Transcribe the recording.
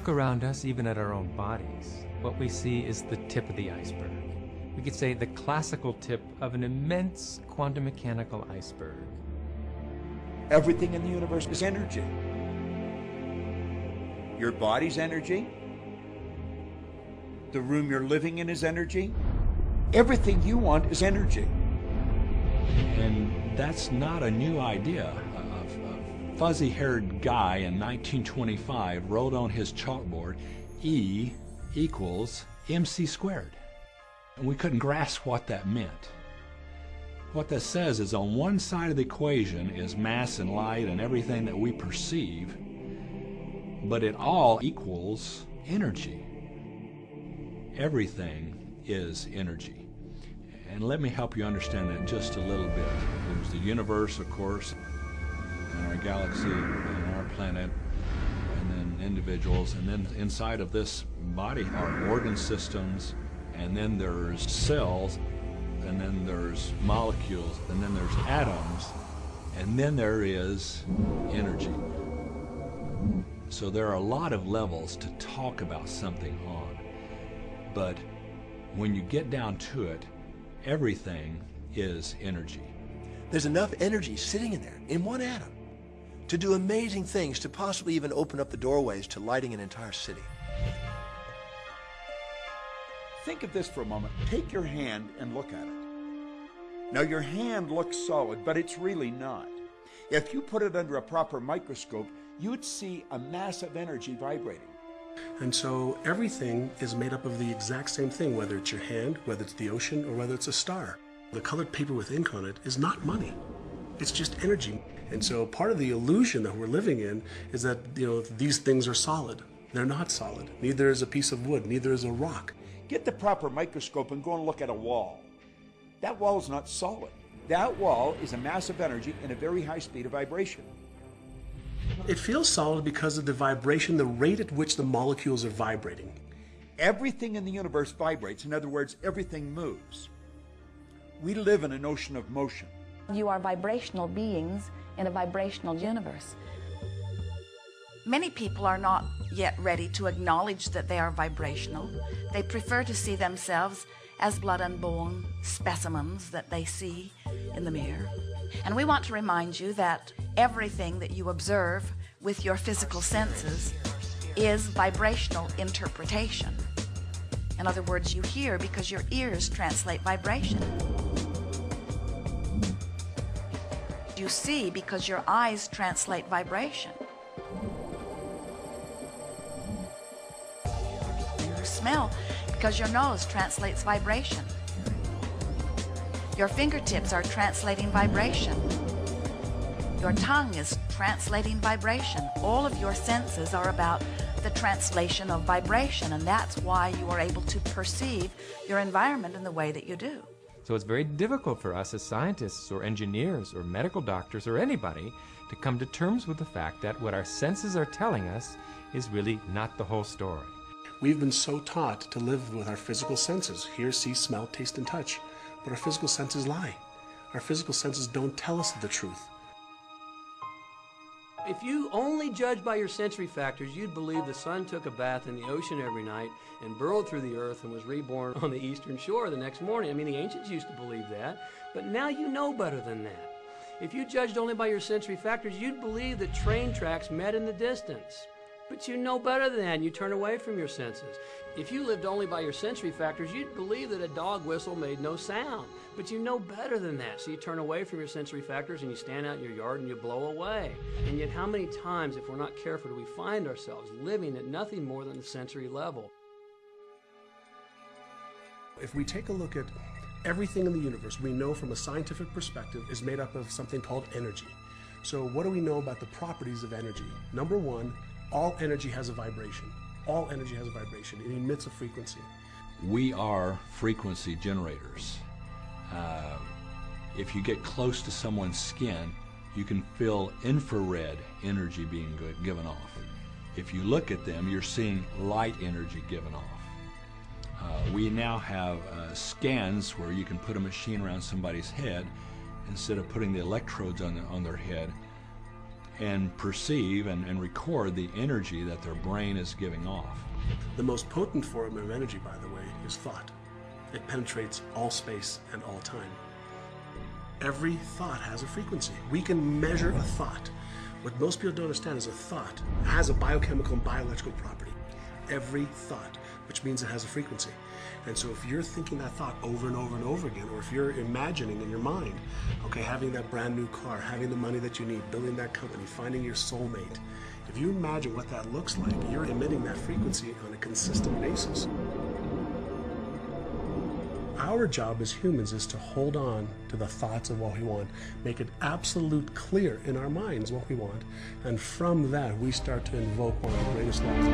look around us, even at our own bodies, what we see is the tip of the iceberg. We could say the classical tip of an immense quantum mechanical iceberg. Everything in the universe is energy. Your body's energy. The room you're living in is energy. Everything you want is energy. And that's not a new idea. A fuzzy-haired guy in 1925 wrote on his chalkboard, E equals mc squared. And we couldn't grasp what that meant. What that says is on one side of the equation is mass and light and everything that we perceive, but it all equals energy. Everything is energy. And let me help you understand that just a little bit. There's the universe, of course, and our galaxy, and our planet, and then individuals, and then inside of this body are organ systems, and then there's cells, and then there's molecules, and then there's atoms, and then there is energy. So there are a lot of levels to talk about something on, but when you get down to it, everything is energy. There's enough energy sitting in there, in one atom, to do amazing things, to possibly even open up the doorways to lighting an entire city. Think of this for a moment. Take your hand and look at it. Now your hand looks solid, but it's really not. If you put it under a proper microscope, you'd see a mass of energy vibrating. And so everything is made up of the exact same thing, whether it's your hand, whether it's the ocean, or whether it's a star. The colored paper with ink on it is not money. It's just energy. And so part of the illusion that we're living in is that, these things are solid. They're not solid. Neither is a piece of wood, neither is a rock. Get the proper microscope and go and look at a wall. That wall is not solid. That wall is a mass of energy in a very high speed of vibration. It feels solid because of the vibration, the rate at which the molecules are vibrating. Everything in the universe vibrates. In other words, everything moves. We live in an ocean of motion. You are vibrational beings in a vibrational universe. Many people are not yet ready to acknowledge that they are vibrational. They prefer to see themselves as blood and bone specimens that they see in the mirror. And we want to remind you that everything that you observe with your physical senses is vibrational interpretation. In other words, you hear because your ears translate vibration. You see because your eyes translate vibration. You smell because your nose translates vibration. Your fingertips are translating vibration. Your tongue is translating vibration. All of your senses are about the translation of vibration, and that's why you are able to perceive your environment in the way that you do. So it's very difficult for us as scientists or engineers or medical doctors or anybody to come to terms with the fact that what our senses are telling us is really not the whole story. We've been so taught to live with our physical senses, hear, see, smell, taste, and touch. But our physical senses lie. Our physical senses don't tell us the truth. If you only judge by your sensory factors, you'd believe the sun took a bath in the ocean every night and burrowed through the earth and was reborn on the eastern shore the next morning. I mean, the ancients used to believe that, but now you know better than that. If you judged only by your sensory factors, you'd believe that train tracks met in the distance. But you know better than that, and you turn away from your senses. If you lived only by your sensory factors, you'd believe that a dog whistle made no sound. But you know better than that, so you turn away from your sensory factors and you stand out in your yard and you blow away. And yet how many times, if we're not careful, do we find ourselves living at nothing more than the sensory level? If we take a look at everything in the universe, we know from a scientific perspective is made up of something called energy. So what do we know about the properties of energy? Number one, all energy has a vibration. All energy has a vibration. It emits a frequency. We are frequency generators. If you get close to someone's skin, you can feel infrared energy being given off. If you look at them, you're seeing light energy given off. We now have scans where you can put a machine around somebody's head instead of putting the electrodes on their head. and perceive and record the energy that their brain is giving off. The most potent form of energy, by the way, is thought. It penetrates all space and all time. Every thought has a frequency. We can measure a thought. What most people don't understand is a thought has a biochemical and bioelectrical property. Every thought, which means it has a frequency. And so if you're thinking that thought over and over and over again, or if you're imagining in your mind, okay, having that brand new car, having the money that you need, building that company, finding your soulmate, if you imagine what that looks like, you're emitting that frequency on a consistent basis. Our job as humans is to hold on to the thoughts of what we want, make it absolute clear in our minds what we want, and from that we start to invoke one of the greatest laws.